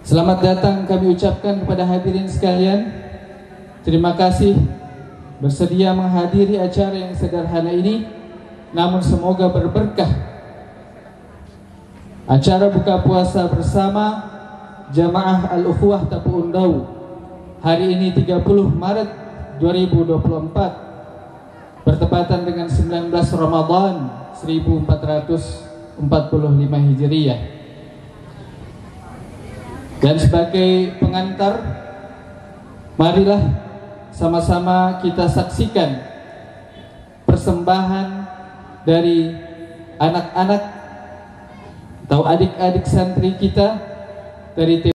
Selamat datang kami ucapkan kepada hadirin sekalian. Terima kasih bersedia menghadiri acara yang sederhana ini, namun semoga berberkah. Acara buka puasa bersama Jamaah Al-Ukhuwah Tapu Undau hari ini 30 Maret 2024 bertepatan dengan 19 Ramadan 1445 Hijriah. Dan sebagai pengantar, marilah sama-sama kita saksikan persembahan dari anak-anak atau adik-adik santri kita dari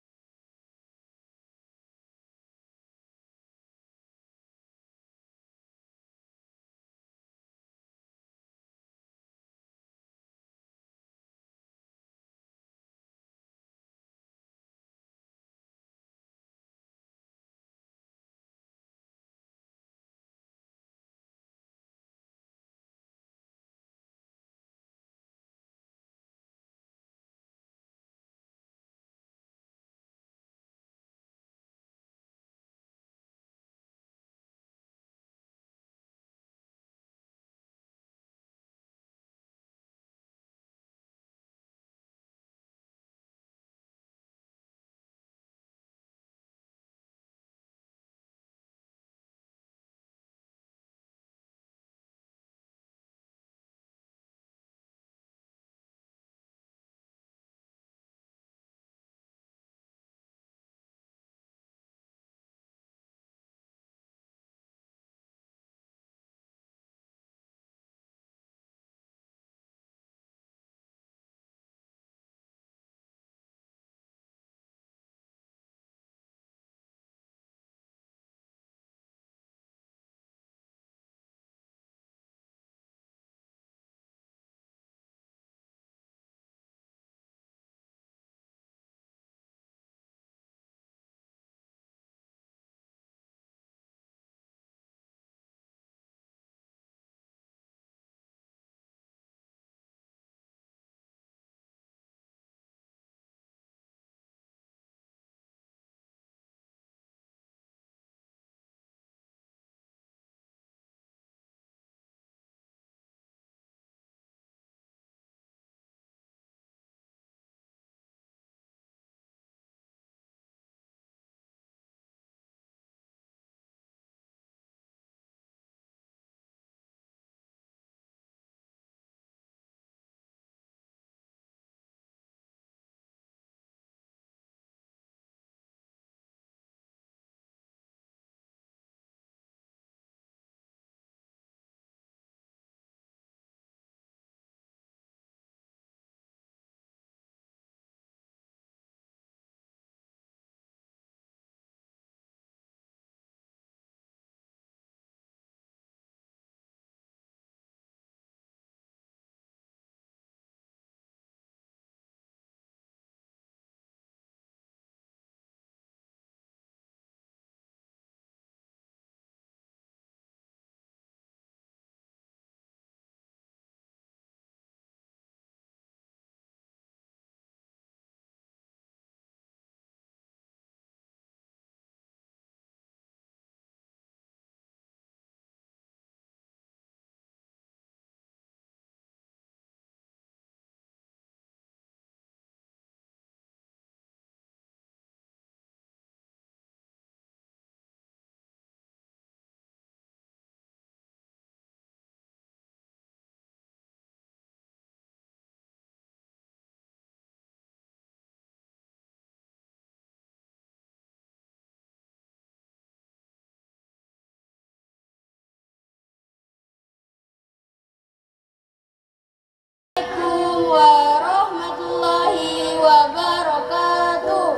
warahmatullahi wabarakatuh.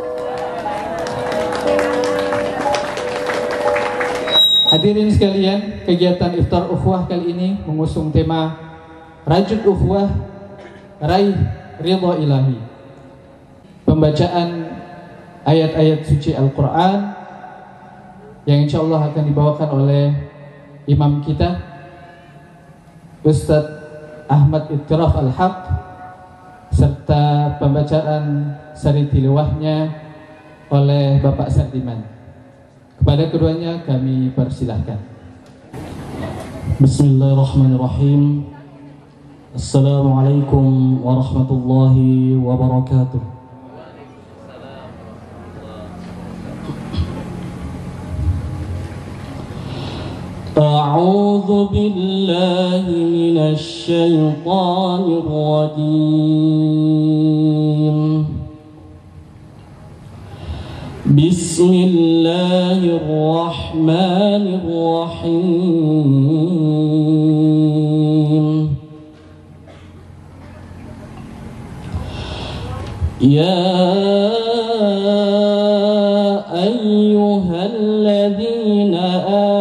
Hadirin sekalian, kegiatan Iftar Ukhuwah kali ini mengusung tema Rajut Ukhuwah, Raih Ridha Ilahi. Pembacaan ayat-ayat suci Al-Quran yang insya Allah akan dibawakan oleh imam kita Ustadz Ahmad Ittiraf Al-Haq, serta pembacaan sari tilawahnya oleh Bapak Sardiman. Kepada keduanya kami persilahkan. Bismillahirrahmanirrahim. Assalamualaikum warahmatullahi wabarakatuh. أعوذ بالله من الشيطان الرجيم. بسم الله الرحمن الرحيم. يا أيها الذين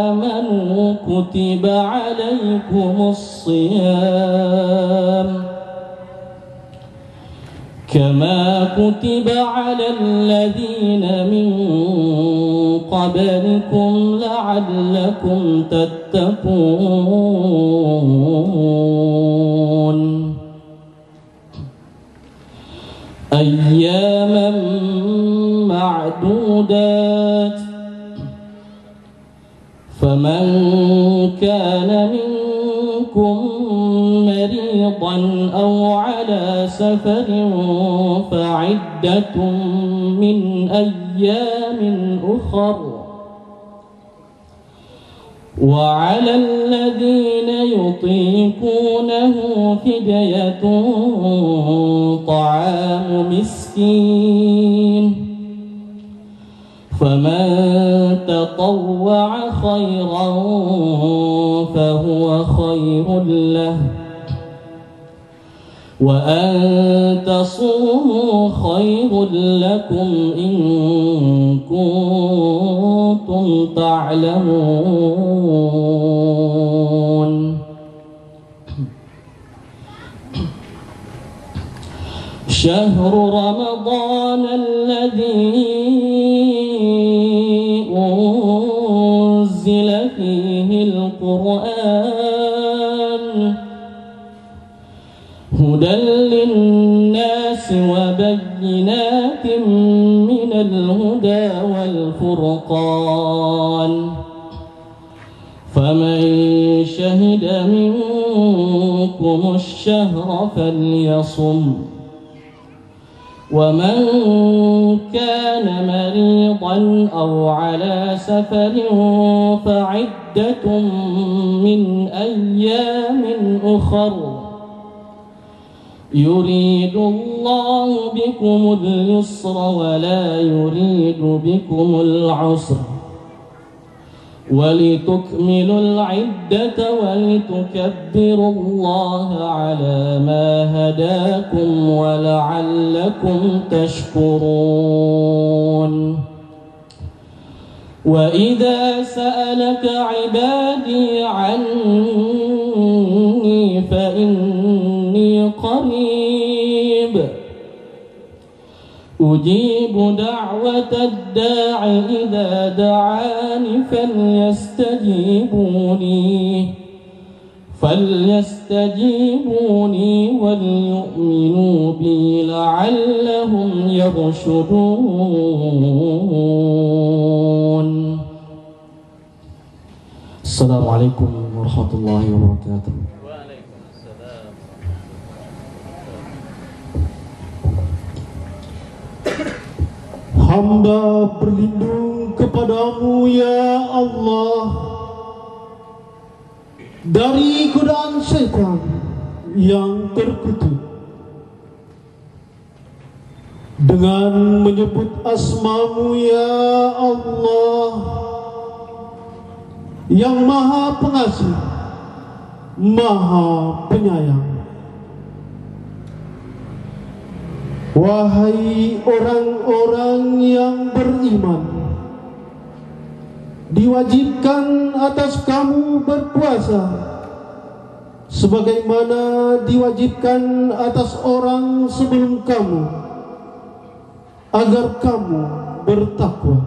آمنوا كتب عليكم الصيام كما كتب على الذين من قبلكم لعلكم تتقون أياما معدودات فمن كان منكم مريضا أو على سفر فعدة من أيام أخر وعلى الذين يطيقونه فدية طعام مسكين فمن تطوع خيرا فهو خير له وأن تصوموا خير لكم إن كنتم تعلمون شهر رمضان الذي أنزل فيه القرآن هدى للناس وبينات من الهدى والفرقان فمن شهد منكم الشهر فليصم ومن كان مريضا أو على سفر فعدة من أيام أخر يريد الله بكم اليسر ولا يريد بكم العسر ولتكملوا العدة ولتكبروا الله على ما هداكم ولعلكم تشكرون وإذا سألك عبادي عني فإني قريب أجيب دعوة الداع إذا دعاني فليستجيبوني وليؤمنوا بي لعلهم يرشدون. السلام عليكم ورحمة الله وبركاته. Hamba berlindung kepadamu ya Allah dari godaan syaitan yang terkutuk dengan menyebut asma-Mu ya Allah yang maha pengasih, maha penyayang. Wahai orang-orang yang beriman, diwajibkan atas kamu berpuasa sebagaimana diwajibkan atas orang sebelum kamu, agar kamu bertakwa,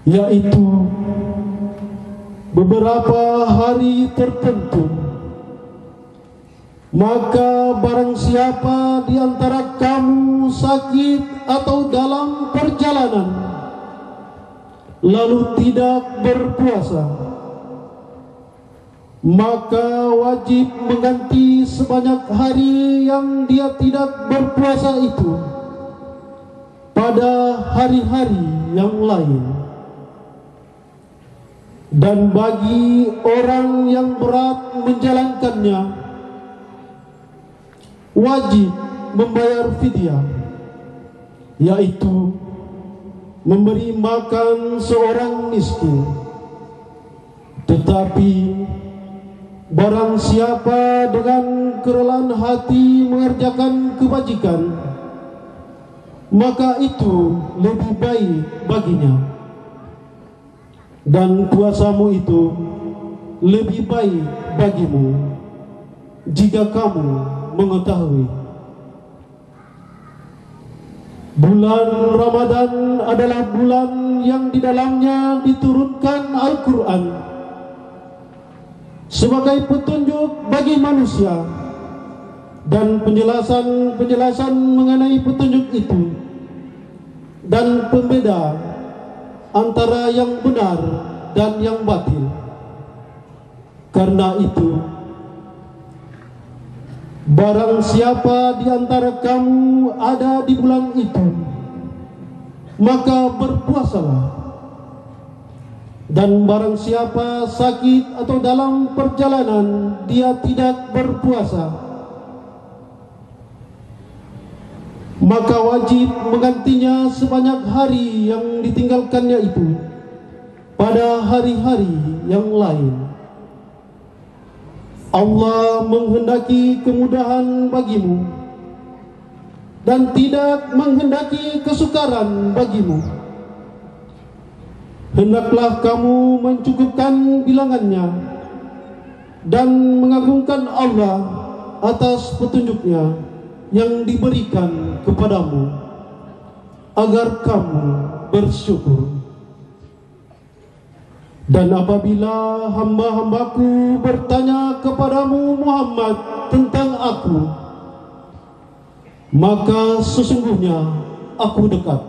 yaitu beberapa hari tertentu Maka barang siapa di antara kamu sakit atau dalam perjalanan lalu tidak berpuasa, maka wajib mengganti sebanyak hari yang dia tidak berpuasa itu pada hari-hari yang lain. Dan bagi orang yang berat menjalankannya, wajib membayar fidyah, yaitu memberi makan seorang miskin. Tetapi barang siapa dengan kerelaan hati mengerjakan kebajikan, maka itu lebih baik baginya, dan puasamu itu lebih baik bagimu jika kamu mengetahui. Bulan Ramadan adalah bulan yang di dalamnya diturunkan Al-Quran sebagai petunjuk bagi manusia, dan penjelasan mengenai petunjuk itu dan pembeda antara yang benar dan yang batil. Karena itu, barang siapa di antara kamu ada di bulan itu, maka berpuasalah. Dan barang siapa sakit atau dalam perjalanan dia tidak berpuasa, maka wajib menggantinya sebanyak hari yang ditinggalkannya itu pada hari-hari yang lain. Allah menghendaki kemudahan bagimu dan tidak menghendaki kesukaran bagimu. Hendaklah kamu mencukupkan bilangannya dan mengagungkan Allah atas petunjuknya yang diberikan kepadamu, agar kamu bersyukur. Dan apabila hamba-hambaku bertanya kepadamu Muhammad tentang aku, maka sesungguhnya aku dekat.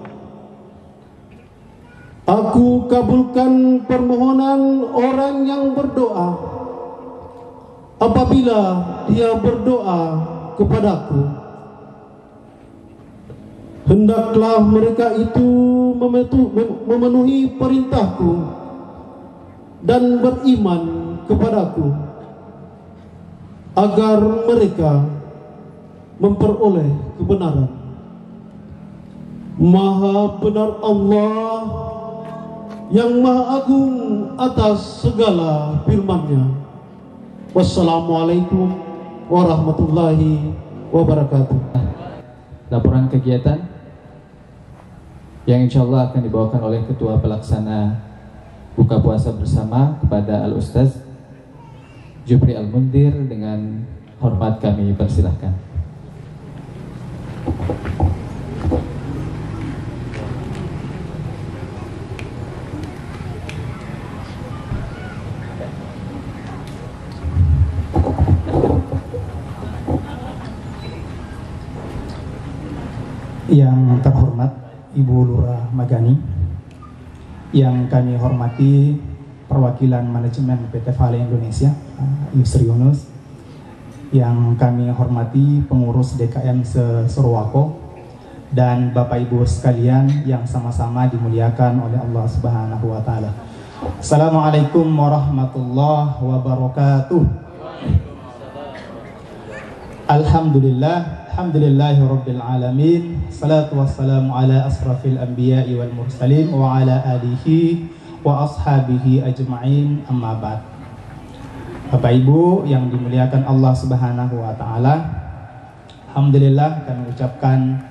Aku kabulkan permohonan orang yang berdoa apabila dia berdoa kepadaku. Hendaklah mereka itu memenuhi perintahku dan beriman kepadaku, agar mereka memperoleh kebenaran. Maha benar Allah yang maha agung atas segala firman-Nya. Wassalamualaikum warahmatullahi wabarakatuh. Laporan kegiatan yang insya Allah akan dibawakan oleh Ketua Pelaksana Buka Puasa Bersama kepada Al-Ustaz Jupri Al-Mundir, dengan hormat kami persilahkan. Yang terhormat Ibu Lurah Magani, yang kami hormati perwakilan manajemen PT Vale Indonesia, Yusri Yunus, yang kami hormati pengurus DKM se-Surwako, dan Bapak Ibu sekalian yang sama-sama dimuliakan oleh Allah Subhanahu wa taala. Assalamualaikum warahmatullahi wabarakatuh. Alhamdulillahirabbil alamin. Salatu wassalamu ala asrafil anbiya'i wal mursalin wa ala alihi wa ashabihi ajma'in, amma ba'd. Bapak Ibu yang dimuliakan Allah Subhanahu wa taala, alhamdulillah kami ucapkan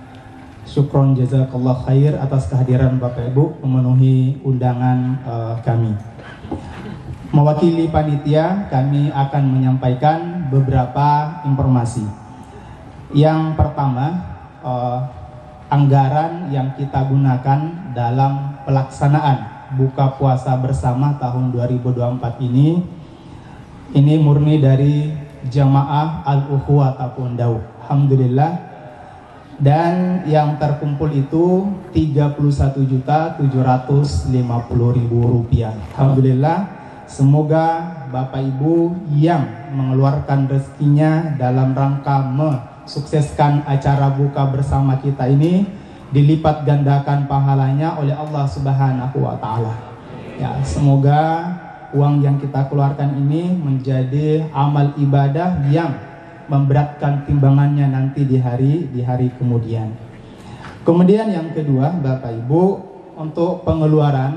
syukron jazakallah khair atas kehadiran Bapak Ibu memenuhi undangan kami. Mewakili panitia, kami akan menyampaikan beberapa informasi. Yang pertama, anggaran yang kita gunakan dalam pelaksanaan buka puasa bersama tahun 2024 ini murni dari jamaah Al-Ukhuwah Tapundau. Alhamdulillah. Dan yang terkumpul itu 31.750.000 rupiah. Alhamdulillah. Semoga Bapak Ibu yang mengeluarkan rezekinya dalam rangka mensukseskan acara buka bersama kita ini dilipat gandakan pahalanya oleh Allah Subhanahu wa taala. Ya, semoga uang yang kita keluarkan ini menjadi amal ibadah yang memberatkan timbangannya nanti di hari kemudian. Kemudian yang kedua, Bapak Ibu, untuk pengeluaran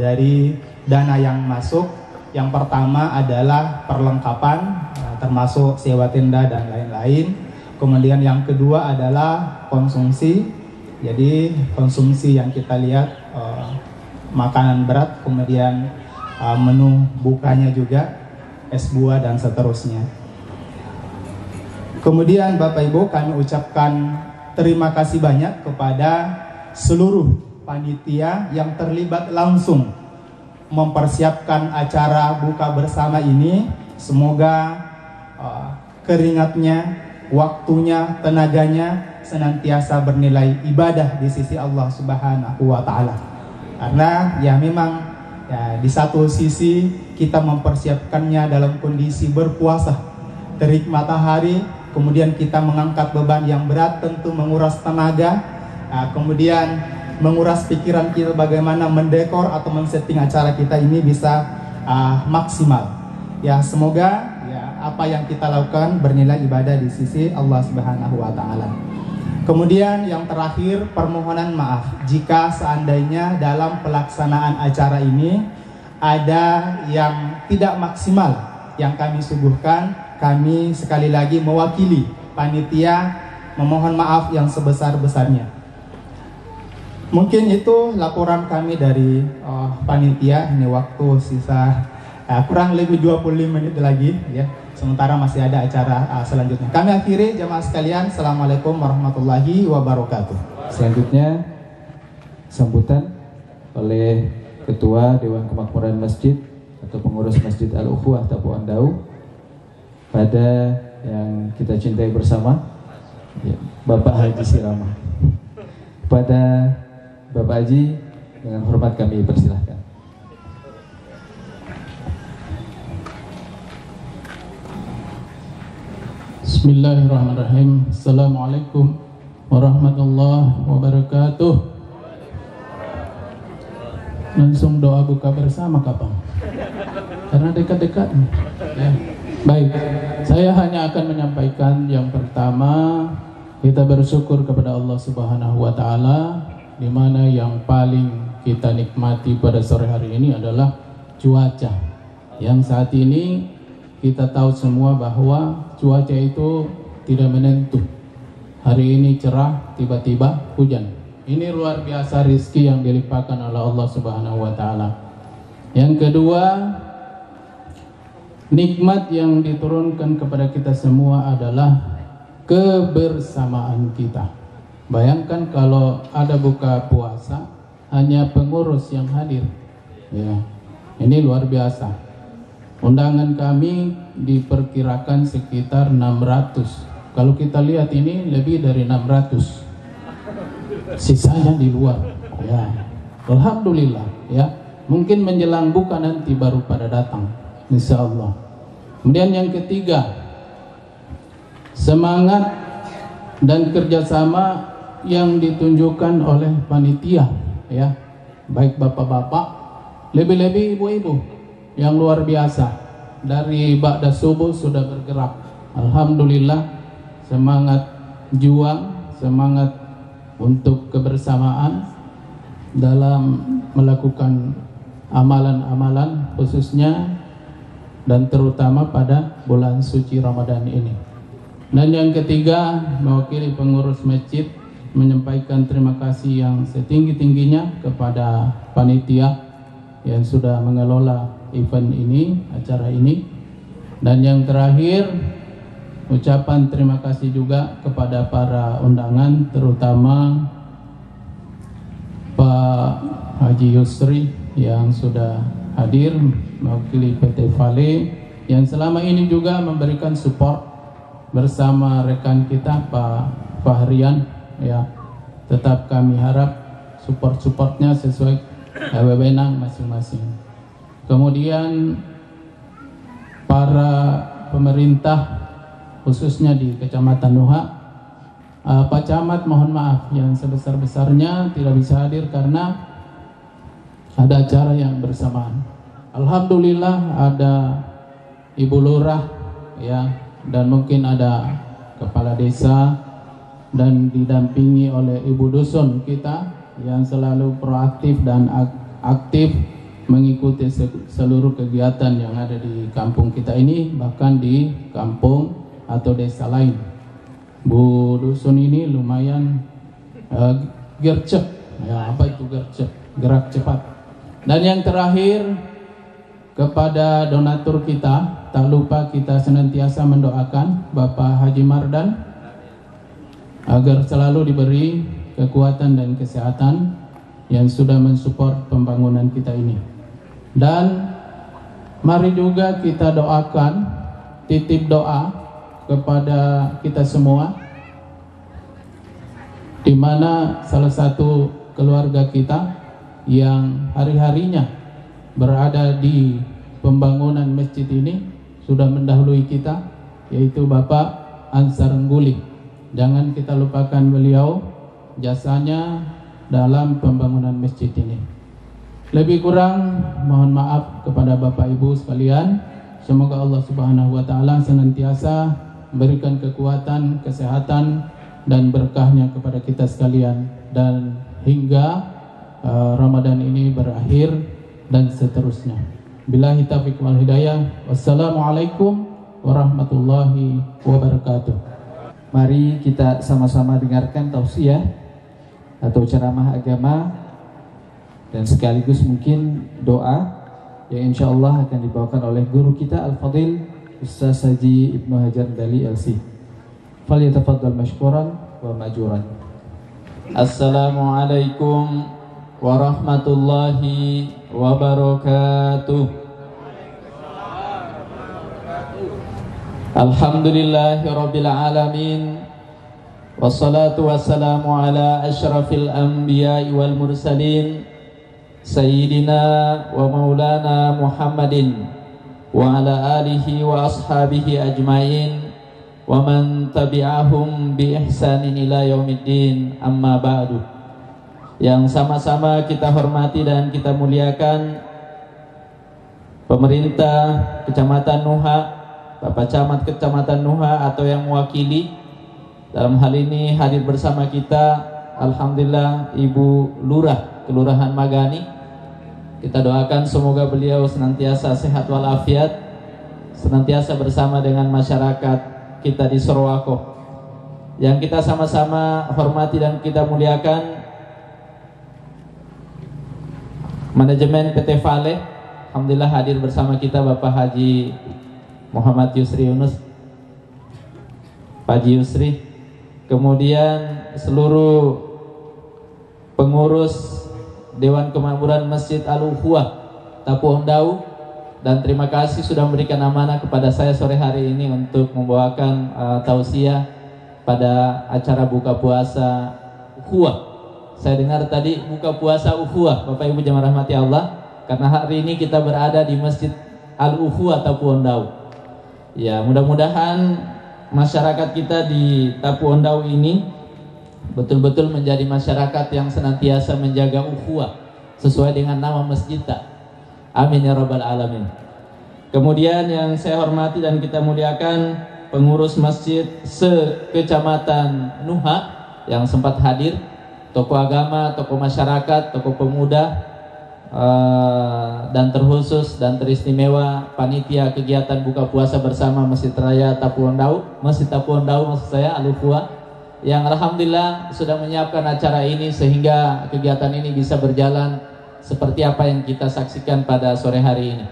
dari dana yang masuk, yang pertama adalah perlengkapan termasuk sewa tenda dan lain-lain. Kemudian yang kedua adalah konsumsi. Jadi konsumsi yang kita lihat makanan berat, kemudian menu bukanya juga, es buah dan seterusnya. Kemudian Bapak Ibu, kami ucapkan terima kasih banyak kepada seluruh panitia yang terlibat langsung mempersiapkan acara buka bersama ini. Semoga keringatnya, waktunya, tenaganya senantiasa bernilai ibadah di sisi Allah Subhanahu wa taala. Karena ya memang ya, di satu sisi kita mempersiapkannya dalam kondisi berpuasa, terik matahari, kemudian kita mengangkat beban yang berat, tentu menguras tenaga, kemudian menguras pikiran kita bagaimana mendekor atau men-setting acara kita ini bisa maksimal. Ya, semoga ya apa yang kita lakukan bernilai ibadah di sisi Allah Subhanahu wa taala. Kemudian yang terakhir, permohonan maaf jika seandainya dalam pelaksanaan acara ini ada yang tidak maksimal yang kami suguhkan. Kami sekali lagi mewakili panitia memohon maaf yang sebesar-besarnya. Mungkin itu laporan kami dari panitia. Ini waktu sisa kurang lebih 25 menit lagi ya. Sementara masih ada acara selanjutnya. Kami akhiri jamaah sekalian. Assalamualaikum warahmatullahi wabarakatuh. Selanjutnya sambutan oleh Ketua Dewan Kemakmuran Masjid atau pengurus Masjid Al-Ukhuwah Tapundau pada yang kita cintai bersama, ya, Bapak Haji Sirama. Kepada Bapak Haji dengan hormat kami persilahkan. Bismillahirrahmanirrahim. Assalamualaikum warahmatullahi wabarakatuh. Langsung doa buka bersama kapan? Karena dekat-dekat ya. Baik, saya hanya akan menyampaikan yang pertama, kita bersyukur kepada Allah Subhanahu wa taala, di mana yang paling kita nikmati pada sore hari ini adalah cuaca. Yang saat ini kita tahu semua bahwa cuaca itu tidak menentu. Hari ini cerah, tiba-tiba hujan. Ini luar biasa rizki yang dilimpahkan oleh Allah Subhanahu wa taala. Yang kedua, nikmat yang diturunkan kepada kita semua adalah kebersamaan kita. Bayangkan kalau ada buka puasa hanya pengurus yang hadir. Ya, ini luar biasa. Undangan kami diperkirakan sekitar 600. Kalau kita lihat ini lebih dari 600. Sisanya di luar. Ya, alhamdulillah. Ya, mungkin menjelang buka nanti baru pada datang. Insya Allah. Kemudian yang ketiga, semangat dan kerjasama yang ditunjukkan oleh panitia, ya, baik bapak-bapak, lebih-lebih ibu-ibu, yang luar biasa. Dari ba'da subuh sudah bergerak. Alhamdulillah, semangat juang, semangat untuk kebersamaan dalam melakukan amalan-amalan khususnya dan terutama pada bulan suci Ramadan ini. Dan yang ketiga, mewakili pengurus masjid menyampaikan terima kasih yang setinggi-tingginya kepada panitia yang sudah mengelola event ini, acara ini. Dan yang terakhir, ucapan terima kasih juga kepada para undangan, terutama Pak Haji Yusri yang sudah hadir mewakili PT Vale, yang selama ini juga memberikan support bersama rekan kita Pak Fahrian, ya. Tetap kami harap support-supportnya sesuai wewenang masing-masing. Kemudian para pemerintah khususnya di Kecamatan Nuha, Pak Camat mohon maaf yang sebesar-besarnya tidak bisa hadir karena ada acara yang bersamaan. Alhamdulillah ada Ibu Lurah, ya, dan mungkin ada Kepala Desa dan didampingi oleh Ibu Dusun kita yang selalu proaktif dan aktif mengikuti seluruh kegiatan yang ada di kampung kita ini, bahkan di kampung atau desa lain. Bu Dusun ini lumayan gercep, ya, apa itu gercep? Gerak cepat. Dan yang terakhir, kepada donatur kita, tak lupa kita senantiasa mendoakan Bapak Haji Mardan agar selalu diberi kekuatan dan kesehatan yang sudah mensupport pembangunan kita ini. Dan mari juga kita doakan, titip doa kepada kita semua, di mana salah satu keluarga kita yang hari-harinya berada di pembangunan masjid ini sudah mendahului kita, yaitu Bapak Ansar Ngguli. Jangan kita lupakan beliau, jasanya dalam pembangunan masjid ini. Lebih kurang mohon maaf kepada Bapak Ibu sekalian. Semoga Allah Subhanahu wa taala senantiasa memberikan kekuatan, kesehatan dan berkahnya kepada kita sekalian, dan hingga Ramadan ini berakhir dan seterusnya. Billahi taufiq wal hidayah. Wassalamualaikum warahmatullahi wabarakatuh. Mari kita sama-sama dengarkan tausiah atau ceramah agama dan sekaligus mungkin doa yang insya Allah akan dibawakan oleh guru kita Al-Fadil Ustaz Haji Ibnu Hajar Dali LC. Falyatafaddal mashkuran wa majuran. Assalamualaikum warahmatullahi wabarakatuh. Alhamdulillahirabbil alamin. Wassalatu wassalamu ala asyrafil anbiya'i wal mursalin Sayyidina wa maulana Muhammadin wa ala alihi wa ashabihi ajmain wa man tabi'ahum bi ihsanin ila yaumiddin, amma ba'du. Yang sama-sama kita hormati dan kita muliakan pemerintah Kecamatan Nuha, Bapak Camat Kecamatan Nuha atau yang mewakili dalam hal ini hadir bersama kita, alhamdulillah Ibu Lurah Kelurahan Magani. Kita doakan semoga beliau senantiasa sehat walafiat, senantiasa bersama dengan masyarakat kita di Sorowako. Yang kita sama-sama hormati dan kita muliakan manajemen PT Vale, alhamdulillah hadir bersama kita Bapak Haji Muhammad Yusri Yunus, Pak Haji Yusri. Kemudian seluruh pengurus Dewan Kemakmuran Masjid Al-Ukhuwah Tapu Ondau, dan terima kasih sudah memberikan amanah kepada saya sore hari ini untuk membawakan tausiah pada acara buka puasa Ukhuwah. Saya dengar tadi buka puasa Ukhuwah, Bapak Ibu jemaah rahmati Allah, karena hari ini kita berada di Masjid Al-Ukhuwah Tapu Ondau. Ya, mudah-mudahan masyarakat kita di Tapu Ondau ini betul-betul menjadi masyarakat yang senantiasa menjaga ukhuwah sesuai dengan nama masjidnya. Amin ya rabbal alamin. Kemudian yang saya hormati dan kita muliakan pengurus masjid se-Kecamatan Nuha yang sempat hadir, tokoh agama, tokoh masyarakat, tokoh pemuda, dan terkhusus dan teristimewa panitia kegiatan buka puasa bersama Masjid Raya Tapu Ondau, Masjid Tapu Ondau maksud saya, Al-Ukhuwah, yang alhamdulillah sudah menyiapkan acara ini sehingga kegiatan ini bisa berjalan seperti apa yang kita saksikan pada sore hari ini.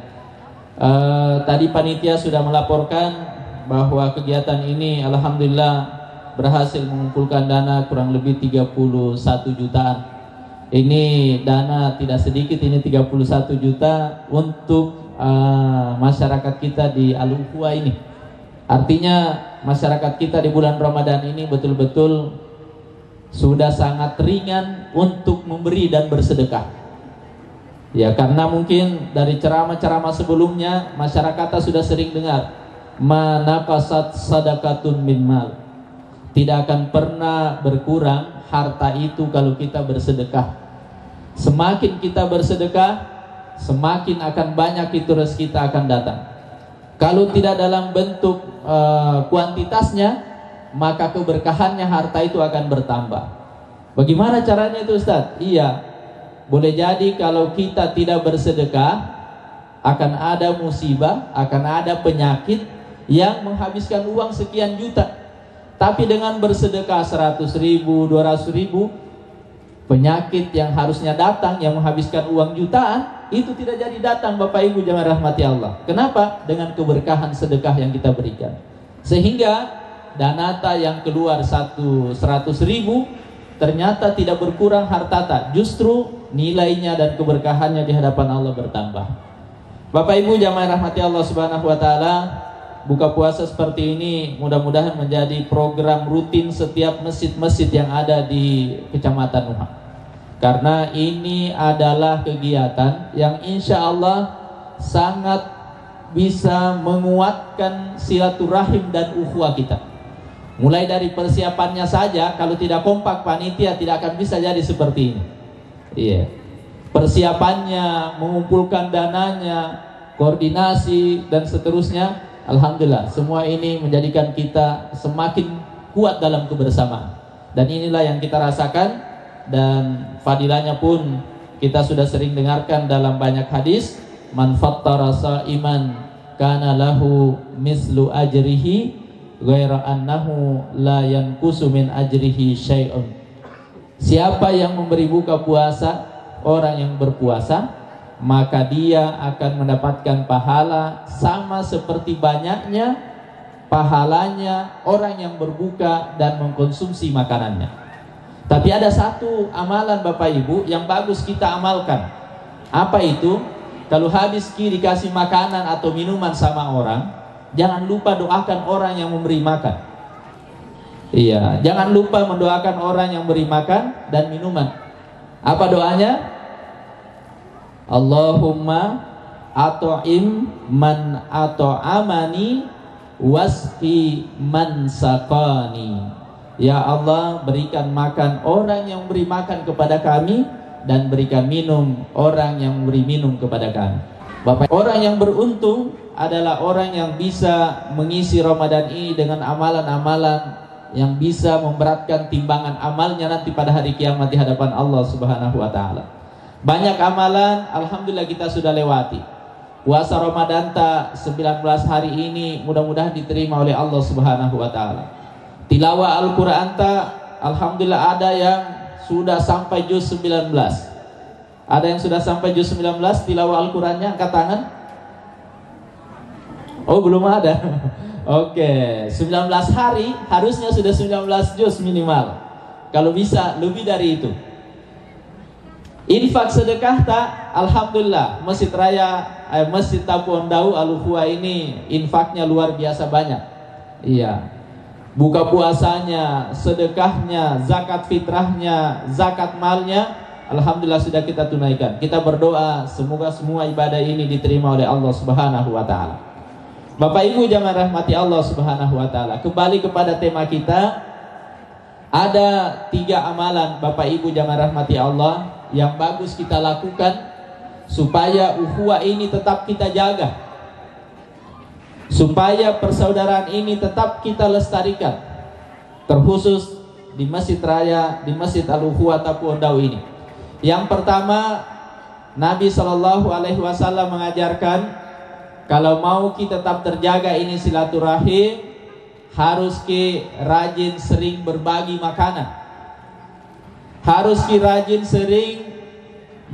Tadi panitia sudah melaporkan bahwa kegiatan ini alhamdulillah berhasil mengumpulkan dana kurang lebih 31 jutaan. Ini dana tidak sedikit, ini 31 juta untuk masyarakat kita di Al-Ukhuwah ini. Artinya masyarakat kita di bulan Ramadan ini betul-betul sudah sangat ringan untuk memberi dan bersedekah. Ya, karena mungkin dari ceramah-ceramah sebelumnya masyarakat sudah sering dengar manaqasat sadaqatun min mal. Tidak akan pernah berkurang harta itu kalau kita bersedekah. Semakin kita bersedekah, semakin akan banyak itu rezeki kita akan datang. Kalau tidak dalam bentuk kuantitasnya, maka keberkahannya harta itu akan bertambah. Bagaimana caranya itu, Ustaz? Iya, boleh jadi kalau kita tidak bersedekah, akan ada musibah, akan ada penyakit yang menghabiskan uang sekian juta. Tapi dengan bersedekah 100.000, 200.000, penyakit yang harusnya datang yang menghabiskan uang jutaan itu tidak jadi datang, Bapak Ibu jamaah rahmati Allah. Kenapa? Dengan keberkahan sedekah yang kita berikan. Sehingga danata yang keluar 100.000 ternyata tidak berkurang hartata, justru nilainya dan keberkahannya di hadapan Allah bertambah. Bapak Ibu jamaah rahmati Allah Subhanahu wa taala, buka puasa seperti ini mudah-mudahan menjadi program rutin setiap masjid-masjid yang ada di Kecamatan Nuha. Karena ini adalah kegiatan yang insya Allah sangat bisa menguatkan silaturahim dan ukhuwah kita. Mulai dari persiapannya saja, kalau tidak kompak panitia tidak akan bisa jadi seperti ini. Iya. Persiapannya, mengumpulkan dananya, koordinasi dan seterusnya, alhamdulillah semua ini menjadikan kita semakin kuat dalam kebersamaan. Dan inilah yang kita rasakan. Dan fadilahnya pun kita sudah sering dengarkan dalam banyak hadis, man fattara sa'iman kana lahu mislu ajrihi ghaira annahu la yanqusu min ajrihi syai'un. Siapa yang memberi buka puasa, orang yang berpuasa, maka dia akan mendapatkan pahala sama seperti banyaknya pahalanya orang yang berbuka dan mengkonsumsi makanannya. Tapi ada satu amalan Bapak Ibu yang bagus kita amalkan. Apa itu? Kalau habis dikasih makanan atau minuman sama orang, jangan lupa doakan orang yang memberi makan. Iya, jangan lupa mendoakan orang yang beri makan dan minuman. Apa doanya? Allahumma ato'im man ato'amani wasqi man saqani. Ya Allah, berikan makan orang yang beri makan kepada kami, dan berikan minum orang yang beri minum kepada kami. Bapak, orang yang beruntung adalah orang yang bisa mengisi Ramadan ini dengan amalan-amalan yang bisa memberatkan timbangan amalnya nanti pada hari kiamat di hadapan Allah Subhanahu wa taala. Banyak amalan alhamdulillah kita sudah lewati. Puasa Ramadan 19 hari ini mudah-mudahan diterima oleh Allah Subhanahu wa taala. Tilawah Al-Qur'an alhamdulillah ada yang sudah sampai juz 19. Ada yang sudah sampai juz 19 tilawah Al-Qur'annya, angkat tangan. Oh, belum ada. Oke, 19 hari harusnya sudah 19 juz minimal. Kalau bisa lebih dari itu. Infak sedekah alhamdulillah Masjid Tapuan Dau Al-Ukhuwah ini infaknya luar biasa banyak. Iya. Buka puasanya, sedekahnya, zakat fitrahnya, zakat malnya, alhamdulillah sudah kita tunaikan. Kita berdoa semoga semua ibadah ini diterima oleh Allah Subhanahu wa taala. Bapak Ibu jamaah rahmati Allah Subhanahu wa taala. Kembali kepada tema kita. Ada 3 amalan Bapak Ibu jamaah rahmati Allah yang bagus kita lakukan supaya ukhuwah ini tetap kita jaga, supaya persaudaraan ini tetap kita lestarikan, terkhusus di Masjid Raya, di Masjid Al-Ukhuwah Tapuan Dau ini. Yang pertama, Nabi SAW mengajarkan kalau mau kita tetap terjaga ini silaturahim, harus rajin sering berbagi makanan, harus rajin sering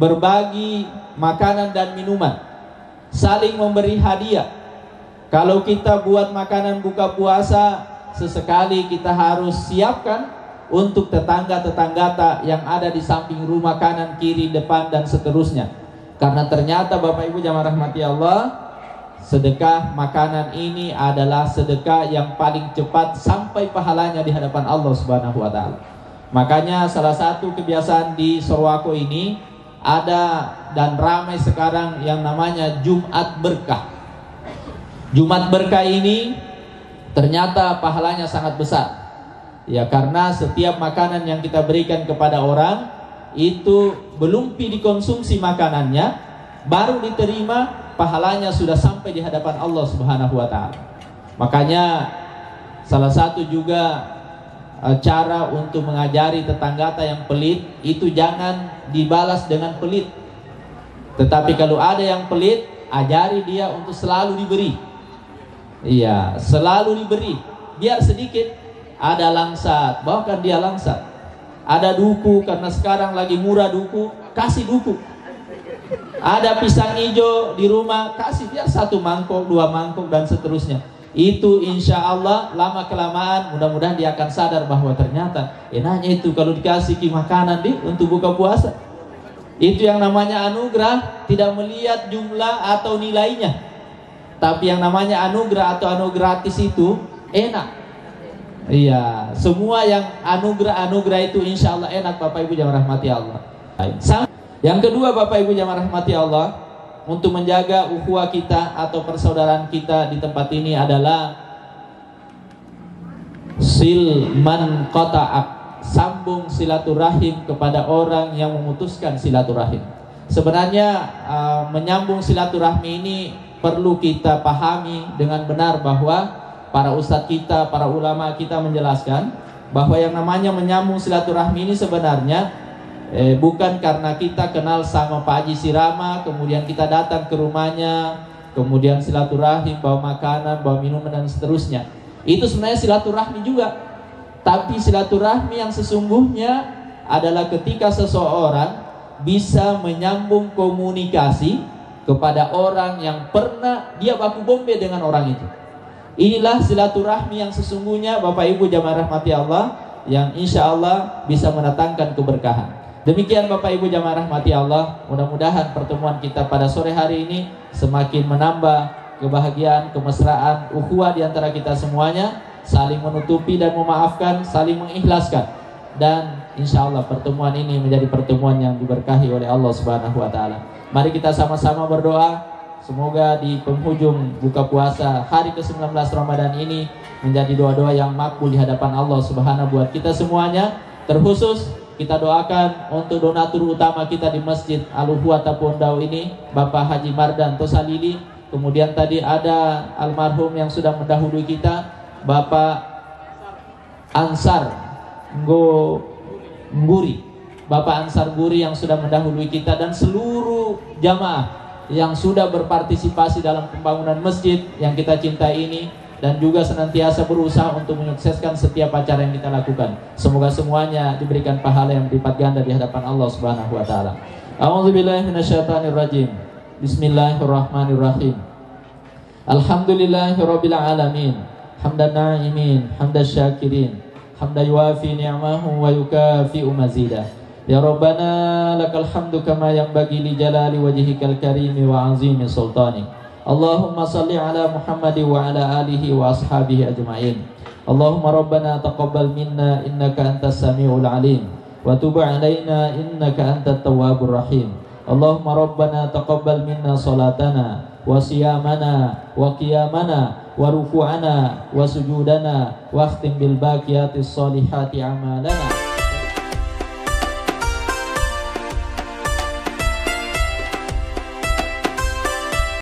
berbagi makanan dan minuman, saling memberi hadiah. Kalau kita buat makanan buka puasa, sesekali kita harus siapkan untuk tetangga-tetangga yang ada di samping rumah, kanan, kiri, depan dan seterusnya. Karena ternyata Bapak Ibu jamaah rahmati Allah, sedekah makanan ini adalah sedekah yang paling cepat sampai pahalanya di hadapan Allah Subhanahu wa taala. Makanya salah satu kebiasaan di Sorowako ini ada dan ramai sekarang yang namanya Jumat Berkah. Jumat Berkah ini ternyata pahalanya sangat besar. Ya, karena setiap makanan yang kita berikan kepada orang itu belum dikonsumsi makanannya, baru diterima, pahalanya sudah sampai di hadapan Allah Subhanahu wa taala. Makanya salah satu juga cara untuk mengajari tetangga yang pelit itu jangan dibalas dengan pelit. Tetapi kalau ada yang pelit, ajari dia untuk selalu diberi. Iya, selalu diberi. Biar sedikit, ada langsat, bawakan dia langsat. Ada duku, karena sekarang lagi murah duku, kasih duku. Ada pisang hijau di rumah, kasih biar 1 mangkok, 2 mangkok dan seterusnya. Itu insya Allah lama kelamaan mudah-mudahan dia akan sadar bahwa ternyata enaknya itu kalau dikasih makanan untuk buka puasa. Itu yang namanya anugerah, tidak melihat jumlah atau nilainya. Tapi yang namanya anugerah atau anugerah gratis itu enak. Iya, semua yang anugerah itu insya Allah enak Bapak Ibu jamaah rahmati Allah. Yang kedua Bapak Ibu jamaah rahmati Allah, untuk menjaga ukhuwah kita atau persaudaraan kita di tempat ini adalah silman qata'ak, sambung silaturahim kepada orang yang memutuskan silaturahim. Sebenarnya menyambung silaturahmi ini perlu kita pahami dengan benar bahwa para ustadz kita, para ulama kita menjelaskan bahwa yang namanya menyambung silaturahmi ini sebenarnya bukan karena kita kenal sama Pak Haji Sirama, kemudian kita datang ke rumahnya, kemudian silaturahim, bawa makanan, bawa minuman dan seterusnya. Itu sebenarnya silaturahmi juga. Tapi silaturahmi yang sesungguhnya adalah ketika seseorang bisa menyambung komunikasi kepada orang yang pernah dia baku bombe dengan orang itu. Inilah silaturahmi yang sesungguhnya Bapak Ibu jamaah rahmati Allah, yang insya Allah bisa mendatangkan keberkahan. Demikian Bapak Ibu jamaah rahmati Allah, mudah-mudahan pertemuan kita pada sore hari ini semakin menambah kebahagiaan, kemesraan, ukhuwah di antara kita semuanya, saling menutupi dan memaafkan, saling mengikhlaskan. Dan insya Allah pertemuan ini menjadi pertemuan yang diberkahi oleh Allah Subhanahu wa taala. Mari kita sama-sama berdoa semoga di penghujung buka puasa hari ke-19 Ramadan ini menjadi doa-doa yang makbul di hadapan Allah Subhanahu buat kita semuanya. Terkhusus kita doakan untuk donatur utama kita di Masjid Al-Ukhuwah Tapondau ini, Bapak Haji Mardan Tosalili. Kemudian tadi ada almarhum yang sudah mendahului kita, Bapak Ansar Nguri, Bapak Ansar Guri yang sudah mendahului kita, dan seluruh jamaah yang sudah berpartisipasi dalam pembangunan masjid yang kita cintai ini, dan juga senantiasa berusaha untuk menyukseskan setiap acara yang kita lakukan. Semoga semuanya diberikan pahala yang berlipat ganda di hadapan Allah Subhanahu wa taala. A'udzubillahi minasyaitonirrajim. Bismillahirrahmanirrahim. Alhamdulillahirabbil alamin. Hamdan na'imin, hamdasy syakirin, hamdan yuwafi ni'amahu wa yukafi'u mazidah. Ya Rabbana lakal hamdu kama yanbaghi li jalali wajhikal karimi wa azimi sultanik. Allahumma salli ala Muhammad wa ala alihi wa ashabihi ajma'in. Allahumma Rabbana taqabbal minna innaka antas samiul alim wa tub alaina innaka antat tawwabur rahim. Allahumma Rabbana taqabbal minna salatana wa siyamana wa qiyamana wa ruku'ana wa sujudana wa akhtim bil baqiyatis salihati amalana.